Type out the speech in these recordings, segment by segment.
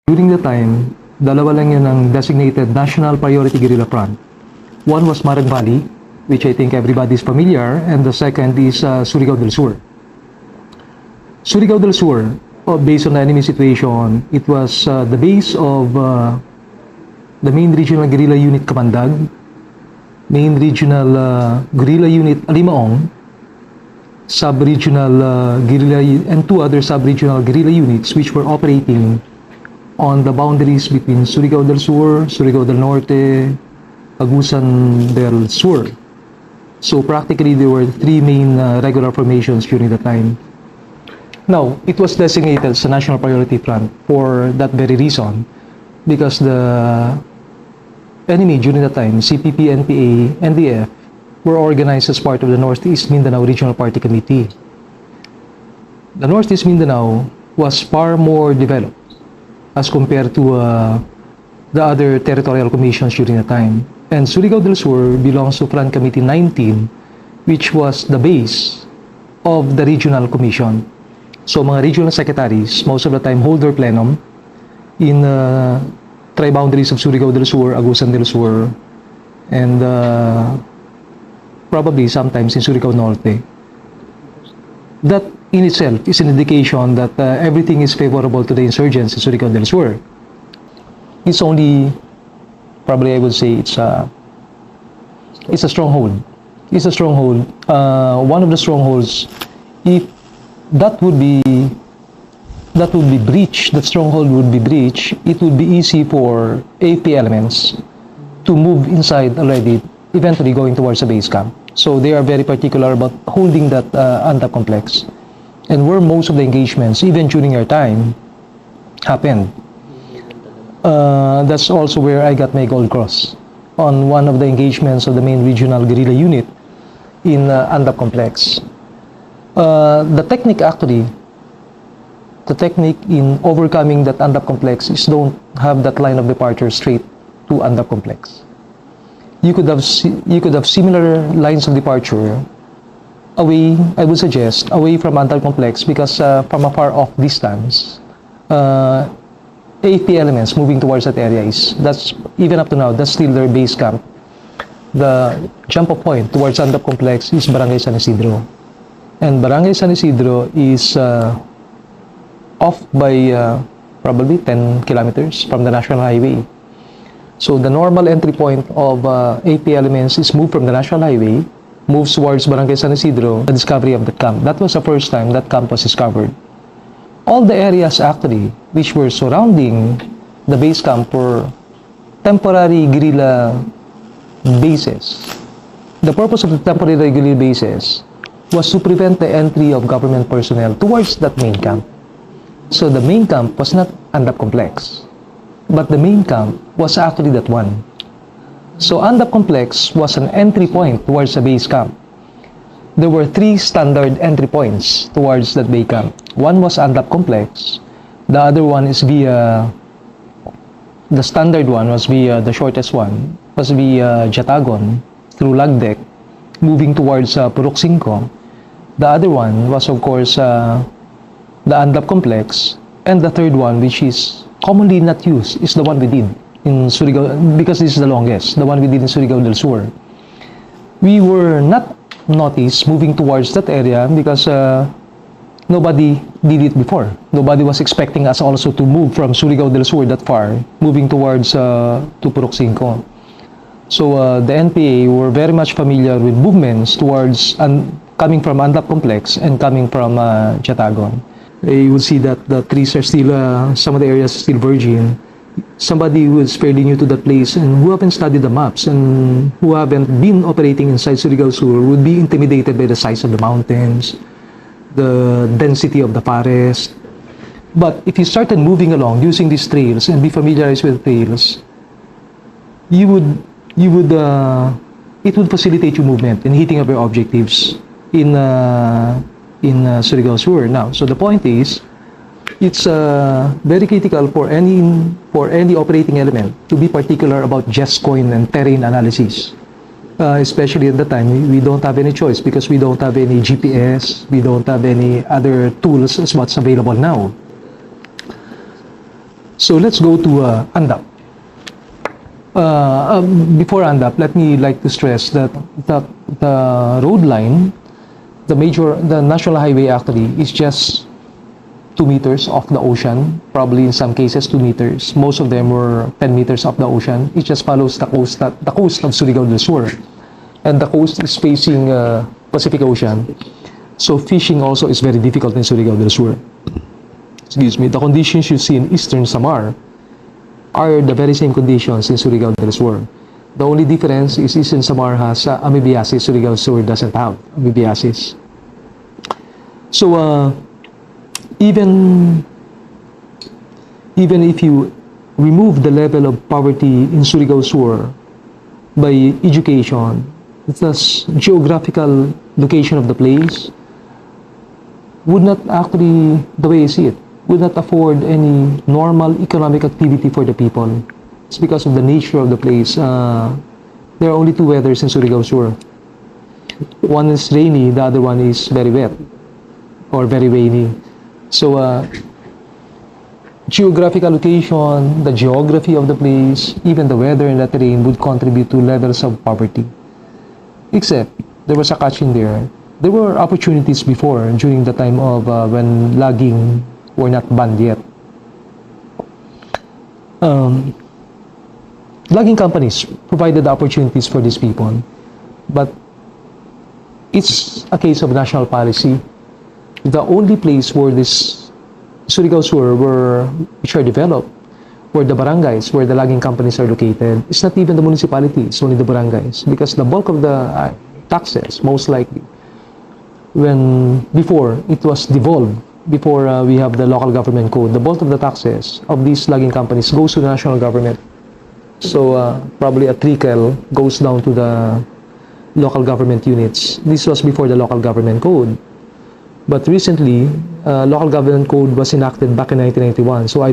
During the time, dalawa lang yun ang designated National Priority Guerrilla Front. One was Marag Valley, which I think everybody is familiar, and the second is Surigao del Sur. Surigao del Sur, based on the enemy situation, it was the base of the main regional guerrilla unit Kamandag, main regional guerrilla unit Alimaong, sub-regional guerrilla, and two other sub-regional guerrilla units which were operating on the boundaries between Surigao del Sur, Surigao del Norte, Agusan del Sur. So practically there were three main regular formations during the time. Now, it was designated as a National Priority Front for that very reason, because the enemy during the time, CPP, NPA, NDF, were organized as part of the Northeast Mindanao Regional Party Committee. The Northeast Mindanao was far more developed as compared to the other territorial commissions during the time. And Surigao del Sur belongs to Front Committee 19, which was the base of the regional commission. So mga regional secretaries, most of the time hold their plenum in tri-boundaries of Surigao del Sur, Agusan del Sur, and probably sometimes in Surigao Norte. That in itself is an indication that everything is favorable to the insurgents in Surigao del Sur. It's only, probably I would say, it's a stronghold. It's a stronghold. One of the strongholds, if that would be breached, that stronghold would be breached, it would be easy for AP elements to move inside already, eventually going towards the base camp. So they are very particular about holding that Andap Complex. And where most of the engagements, even during our time, happened. That's also where I got my Gold Cross, on one of the engagements of the main regional guerrilla unit in Andap Complex. The technique in overcoming that Andap Complex is don't have that line of departure straight to Andap Complex. You could have similar lines of departure away, I would suggest, away from Andap Complex, because from a far off distance, AP elements moving towards that area that's even up to now, that's still their base camp. The jump off point towards Andap Complex is Barangay San Isidro. And Barangay San Isidro is off by probably 10 kilometers from the National Highway. So the normal entry point of AP elements is moved from the National Highway, moves towards Barangay San Isidro, the discovery of the camp. That was the first time that camp was discovered. All the areas actually which were surrounding the base camp were temporary guerrilla bases. The purpose of the temporary guerrilla bases was to prevent the entry of government personnel towards that main camp. So the main camp was not Andap Complex, but the main camp was actually that one. So Andap Complex was an entry point towards the base camp. There were three standard entry points towards that base camp. One was Andap Complex. The other one is via, the standard one was via, the shortest one was via Jatagon through Lagdec, moving towards Purok 5. The other one was, of course, the Andap Complex. And the third one, which is commonly not used, is the one we did in Surigao, because this is the longest, the one we did in Surigao del Sur. We were not noticed moving towards that area because nobody did it before. Nobody was expecting us also to move from Surigao del Sur that far, moving towards to Purok 5. So the NPA were very much familiar with movements towards coming from Andap Complex and coming from Jatagon. You will see that the trees are still, some of the areas are still virgin. Somebody who is fairly new to that place and who haven't studied the maps and who haven't been operating inside Surigao Sur would be intimidated by the size of the mountains, the density of the forest. But if you started moving along using these trails and be familiarized with the trails, it would facilitate your movement and hitting of your objectives in Surigao Sur. Now, so the point is, it's very critical for any operating element to be particular about GESCOIN and terrain analysis. Especially at the time, we don't have any choice because we don't have any GPS, we don't have any other tools as what's available now. So let's go to Andap. Before Andap, let me like to stress that the road line, the national highway actually is just 2 meters off the ocean, probably in some cases 2 meters. Most of them were 10 meters off the ocean. It just follows the coast of Surigao del Sur. And the coast is facing Pacific Ocean. So fishing also is very difficult in Surigao del Sur. Excuse me. The conditions you see in Eastern Samar are the very same conditions in Surigao del Sur. The only difference is Eastern Samar has amoebiasis, Surigao del Sur doesn't have amoebiasis. So even if you remove the level of poverty in Surigao Sur by education, thus geographical location of the place would not actually, the way I see it, would not afford any normal economic activity for the people. It's because of the nature of the place. There are only 2 weathers in Surigao Sur. One is rainy, the other one is very wet or very rainy. So geographical location, the geography of the place, even the weather and the terrain would contribute to levels of poverty. Except there was a catch in there. There were opportunities before during the time of when logging were not banned yet. Logging companies provided opportunities for these people, but it's a case of national policy. The only place where this Surigao Sur which are developed, where the barangays, where the logging companies are located, it's not even the municipality, it's only the barangays, because the bulk of the taxes, most likely, before it was devolved, before we have the local government code, the bulk of the taxes of these logging companies goes to the national government. So probably a trickle goes down to the local government units. This was before the local government code. But recently, local government code was enacted back in 1991. So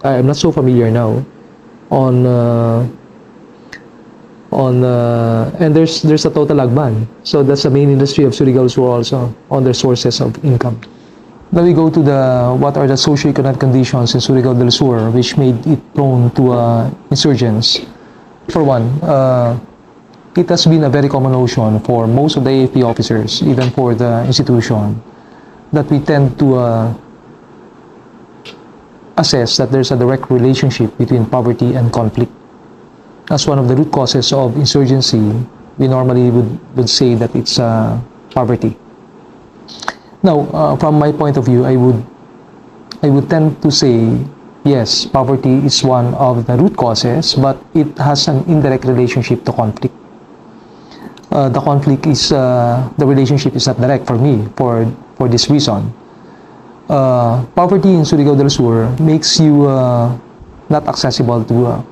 I'm not so familiar now and there's a total lag ban. So that's the main industry of Surigao del Sur also on their sources of income. Then we go to what are the socio-economic conditions in Surigao del Sur which made it prone to insurgents. For one, it has been a very common notion for most of the AFP officers, even for the institution, that we tend to assess that there's a direct relationship between poverty and conflict. As one of the root causes of insurgency, we normally would say that it's poverty. Now, from my point of view, I would tend to say, yes, poverty is one of the root causes, but it has an indirect relationship to conflict. The relationship is not direct for me, for this reason. Poverty in Surigao del Sur makes you not accessible to,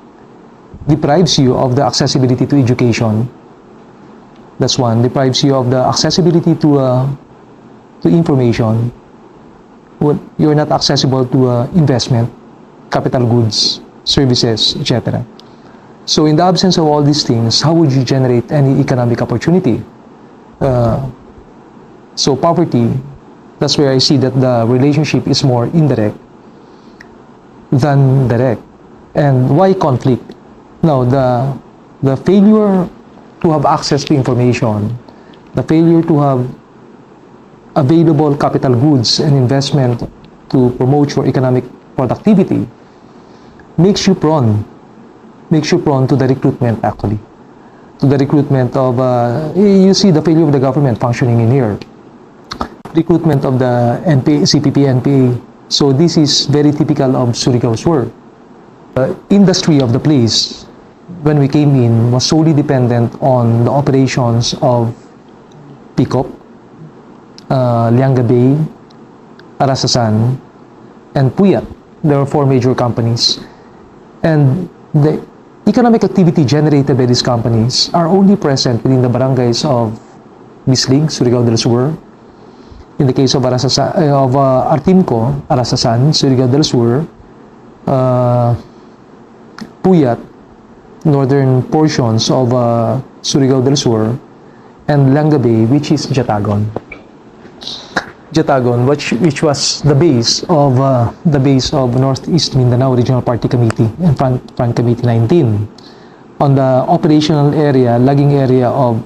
deprives you of the accessibility to education. That's one. Deprives you of the accessibility to information. You're not accessible to investment, capital goods, services, etc. So in the absence of all these things, how would you generate any economic opportunity? So poverty, that's where I see that the relationship is more indirect than direct. And why conflict? Now, the failure to have access to information, the failure to have available capital goods and investment to promote your economic productivity makes you prone to the recruitment, actually. To the recruitment of, you see the failure of the government functioning in here. Recruitment of the CPP, NPA. So this is very typical of Surigao Sur. The industry of the place, when we came in, was solely dependent on the operations of Picop, Lianga Bay, Arasasan, and Puyat. There are 4 major companies. And the economic activity generated by these companies are only present within the barangays of Bislig, Surigao del Sur. In the case of Artimco, Arasasan, Surigao del Sur, Puyat, northern portions of Surigao del Sur, and Lianga Bay, which is Jatagon. Jatagon, which was the base of Northeast Mindanao Regional Party Committee and Front Committee 19 on the operational area, lagging area of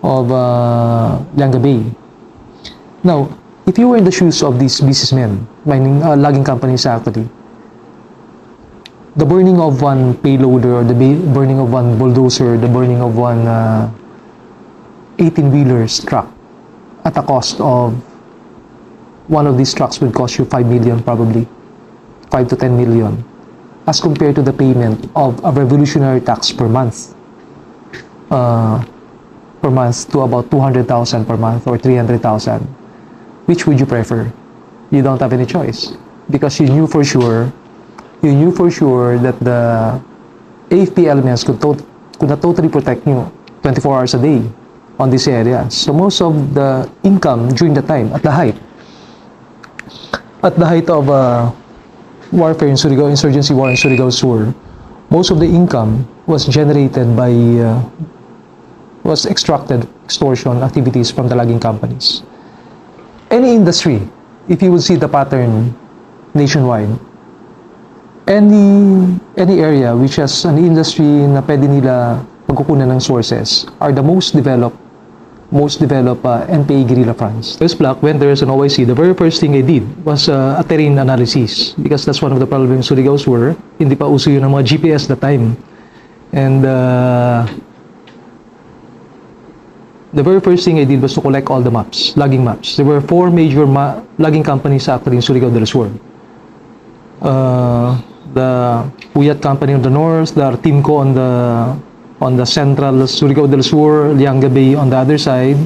Lianga Bay. Now, if you were in the shoes of these businessmen, mining logging companies actually, the burning of one payloader, or the burning of one bulldozer, the burning of one 18-wheeler truck at a cost of, one of these trucks would cost you 5 million probably, 5 to 10 million, as compared to the payment of a revolutionary tax per month to about 200,000 per month or 300,000. Which would you prefer? You don't have any choice, because you knew for sure that the AFP elements could not totally protect you 24 hours a day on this area. So most of the income during the time, at the height of warfare in Surigao, insurgency war in Surigao del Sur, most of the income was generated by was extracted extortion activities from the logging companies. Any industry, if you will see the pattern nationwide, any area which has an industry na pwede nila pagkukunan ng sources are the most developed NPA guerrilla fronts. This block, when there's an OIC, the very first thing I did was a terrain analysis, because that's one of the problems Surigao del Sur. Hindi pa uso yun ng mga GPS that time. And the very first thing I did was to collect all the maps, logging maps. There were 4 major logging companies actually in Surigao del Sur. The Puyat Company on the north, the Artimco on the central Surigao del Sur, Lianga Bay on the other side,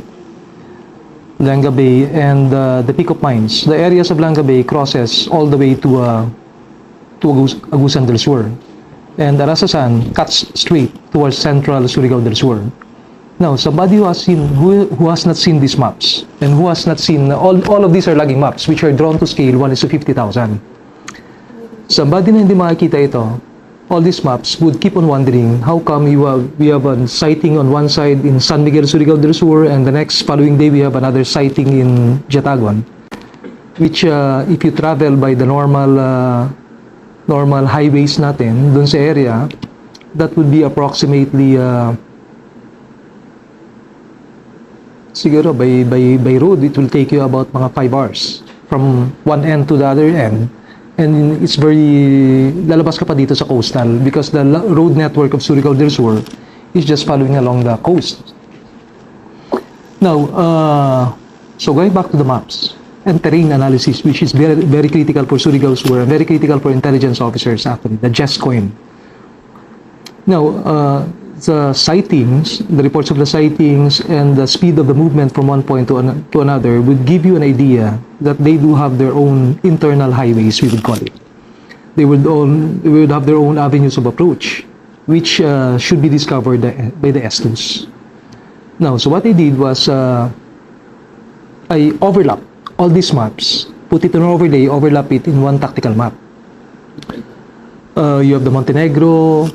Lianga Bay, and the Peak of Mines. The areas of Lianga Bay crosses all the way to Agusan del Sur, and Arasasan cuts straight towards central Surigao del Sur. Now, somebody who has not seen these maps, and who has not seen all of these are logging maps which are drawn to scale 1:50,000. Somebody na hindi makikita ito, all these maps would keep on wondering how come we have a sighting on one side in San Miguel, Surigao del Sur, and the next following day we have another sighting in Jatagon, which if you travel by the normal highways natin dun sa area, that would be approximately siguro by road it will take you about mga 5 hours from one end to the other end. And it's very, lalabas ka pa dito sa coastal, because the road network of Surigao del Sur is just following along the coast. Now, so going back to the maps and terrain analysis, which is very, very critical for Surigao del Sur and very critical for intelligence officers actually, the GES coin. Now, the sightings, the reports of the sightings and the speed of the movement from one point to another would give you an idea that they do have their own internal highways, we would call it. They would have their own avenues of approach, which should be discovered by the S2s. Now, so what I did was I overlapped all these maps, put it on overlay, overlap it in one tactical map. You have the Montenegro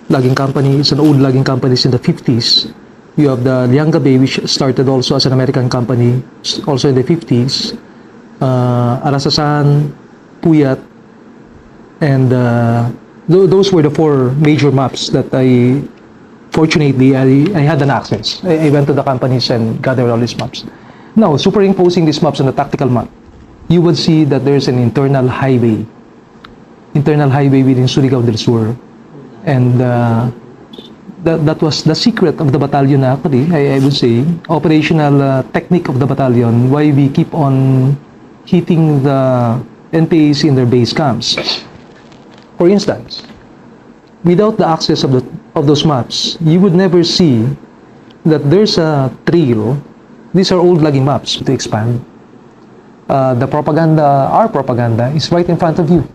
logging company. It's an old logging company in the 50s. You have the Lianga Bay, which started also as an American company, also in the 50s. Arasasan, Puyat, and those were the 4 major maps that fortunately, I had an access. I went to the companies and gathered all these maps. Now, superimposing these maps on the tactical map, you would see that there's an internal highway within Surigao del Sur. And that was the secret of the battalion actually, I would say, operational technique of the battalion, why we keep on hitting the NPAs in their base camps. For instance, without the access of those maps, you would never see that there's a trail. These are old logging maps to expand. The propaganda, our propaganda, is right in front of you.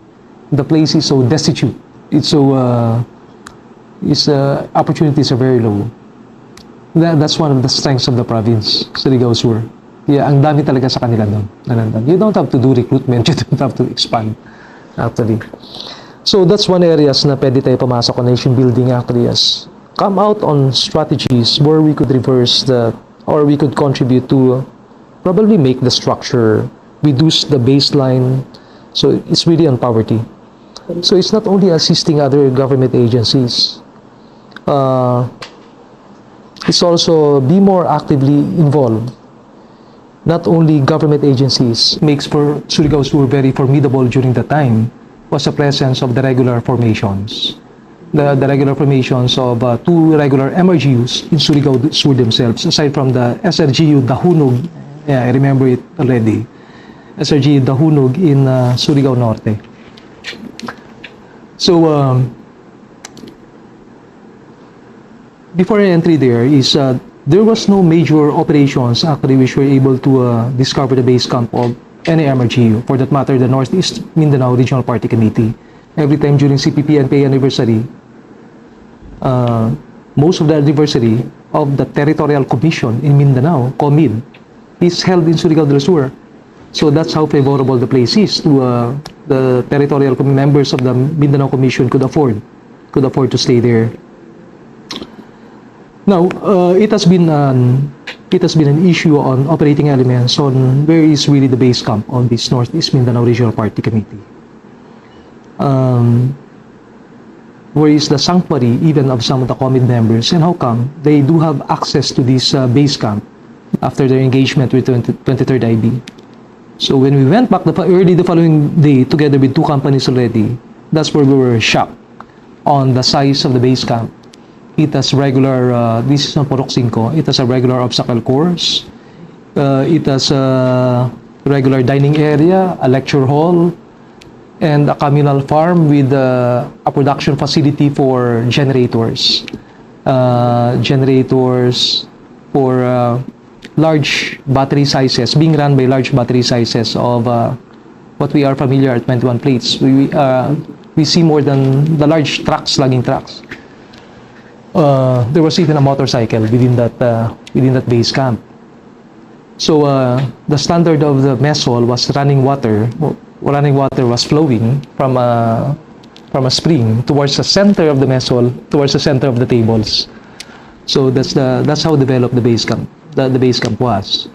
The place is so destitute. It's so opportunities are very low. That's one of the strengths of the province, Surigao Sur. Yeah, ang dami talaga sa kanila doon. You don't have to do recruitment, you don't have to expand actually. So that's one areas na pwede tayo pumasok on nation building actually, as come out on strategies where we could reverse the or we could contribute to probably make the structure, reduce the baseline. So it's really on poverty. So it's not only assisting other government agencies, it's also be more actively involved. Not only government agencies. Makes for Surigao del Sur very formidable during that time was the presence of the regular formations. The regular formations of two regular MRGUs in Surigao del Sur themselves, aside from the SRGU Dahunog, yeah, I remember it already, SRGU Dahunog in Surigao Norte. So, before I entry there is, there was no major operations actually which were able to discover the base camp of any MRGU, for that matter the Northeast Mindanao Regional Party Committee. Every time during CPP-NPA anniversary, most of the anniversary of the Territorial Commission in Mindanao, COMID, is held in Surigao del Sur. So that's how favorable the place is to the territorial members of the Mindanao Commission could afford to stay there. Now, it has been an issue on operating elements on where is really the base camp on this Northeast Mindanao Regional Party Committee. Where is the sanctuary even of some of the COMID members, and how come they do have access to this base camp after their engagement with 23rd IB? So when we went back early the following day together with two companies already, that's where we were shocked on the size of the base camp. It has regular, this is on Purok 5, it has a regular obstacle course, it has a regular dining area, a lecture hall, and a communal farm with a production facility for generators. Generators for large battery sizes, being run by large battery sizes of what we are familiar at 21 plates. We see more than the large trucks, lugging trucks. There was even a motorcycle within that base camp. So the standard of the mess hall was running water. Running water was flowing from a spring towards the center of the mess hall, towards the center of the tables. So that's how developed the base camp. The base camp was.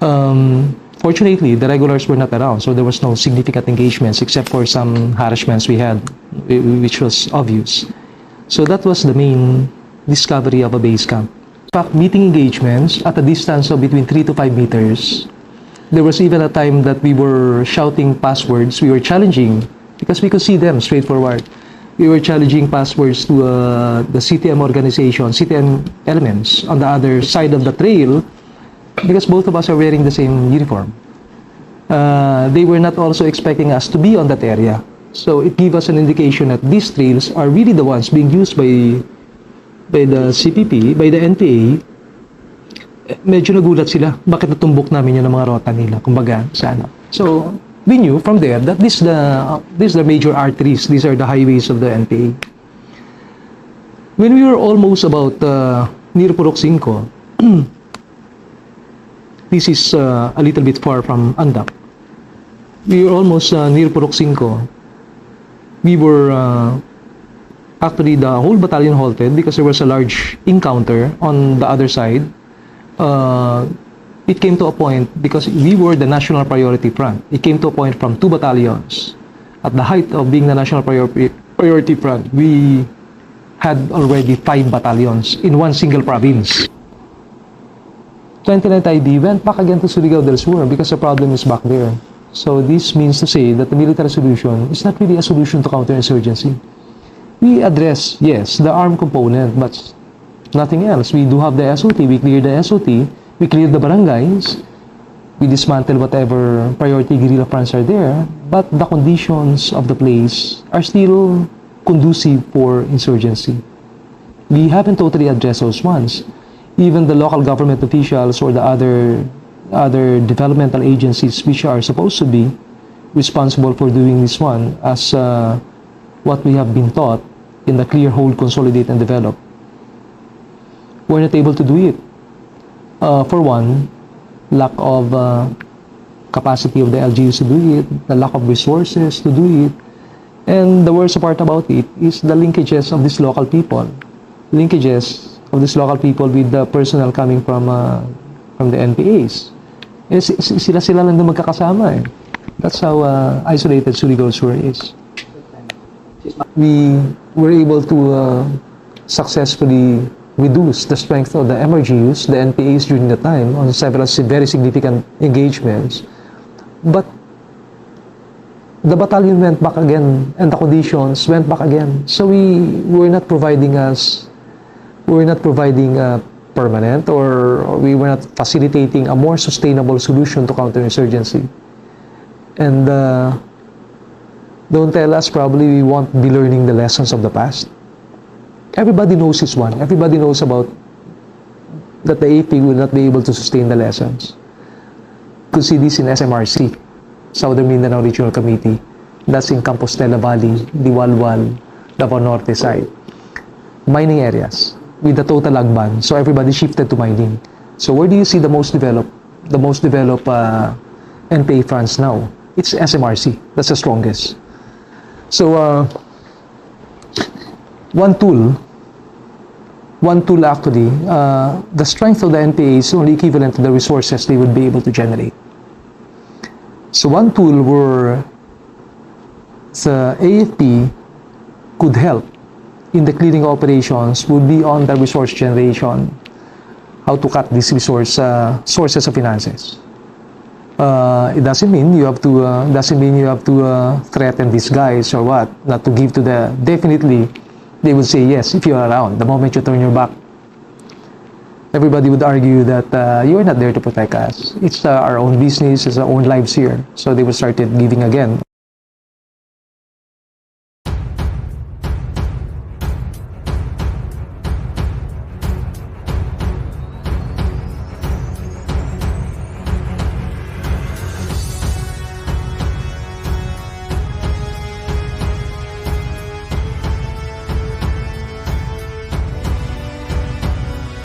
Fortunately, the regulars were not around, so there was no significant engagements except for some harassments we had, which was obvious. So that was the main discovery of a base camp. In fact, meeting engagements at a distance of between 3 to 5 meters. There was even a time that we were shouting passwords. We were challenging, because we could see them straightforward. We were challenging passwords to the CTM organization, CTM elements on the other side of the trail, because both of us are wearing the same uniform. They were not also expecting us to be on that area. So it gave us an indication that these trails are really the ones being used by the CPP, by the NPA. Medyo nagulat sila. Bakit natumbok namin yun ng mga rota nila? Kumbaga, sana. So, we knew from there that these are the major arteries. These are the highways of the NPA. When we were almost about near Purok 5, this is a little bit far from Andap. We were almost near Purok 5. We were actually the whole battalion halted because there was a large encounter on the other side. It came to a point, because we were the national priority front, it came to a point from 2 battalions. At the height of being the national priority front, we had already 5 battalions in one single province. 29th IB went back again to Surigao del Sur because the problem is back there. So this means to say that the military solution is not really a solution to counterinsurgency. We address, yes, the armed component, but nothing else. We do have the SOT, we clear the SOT, we clear the barangays, we dismantle whatever priority guerrilla fronts are there, but the conditions of the place are still conducive for insurgency. We haven't totally addressed those ones. Even the local government officials or the other developmental agencies which are supposed to be responsible for doing this one, as what we have been taught in the clear, hold, consolidate, and develop, we're not able to do it. For one, lack of capacity of the LGUs to do it, the lack of resources to do it, and the worst part about it is the linkages of these local people. Linkages of these local people with the personnel coming from the NPAs. Sila lang din magkakasama eh. That's how isolated Surigao del Sur is. We were able to successfully reduce the strength of the MRGUs, the NPAs during the time, on several very significant engagements. But the battalion went back again, and the conditions went back again. So we were not providing permanent, or we were not facilitating a more sustainable solution to counterinsurgency. And don't tell us probably we won't be learning the lessons of the past. Everybody knows this one. Everybody knows about that the AP will not be able to sustain the lessons. You could see this in SMRC, Southern Mindanao Regional Committee. That's in Compostela Valley, Diwalwal, Davao Norte side. Mining areas with the total ag ban. So everybody shifted to mining. So where do you see the most developed NPA fronts now? It's SMRC. That's the strongest. So one tool actually, the strength of the NPA is only equivalent to the resources they would be able to generate. So one tool where the AFP could help in the clearing operations would be on the resource generation, how to cut these sources of finances. It doesn't mean you have to threaten these guys or what, not to give to the, definitely they would say yes if you're around. The moment you turn your back, everybody would argue that you're not there to protect us. It's our own business, it's our own lives here. So they would start giving again.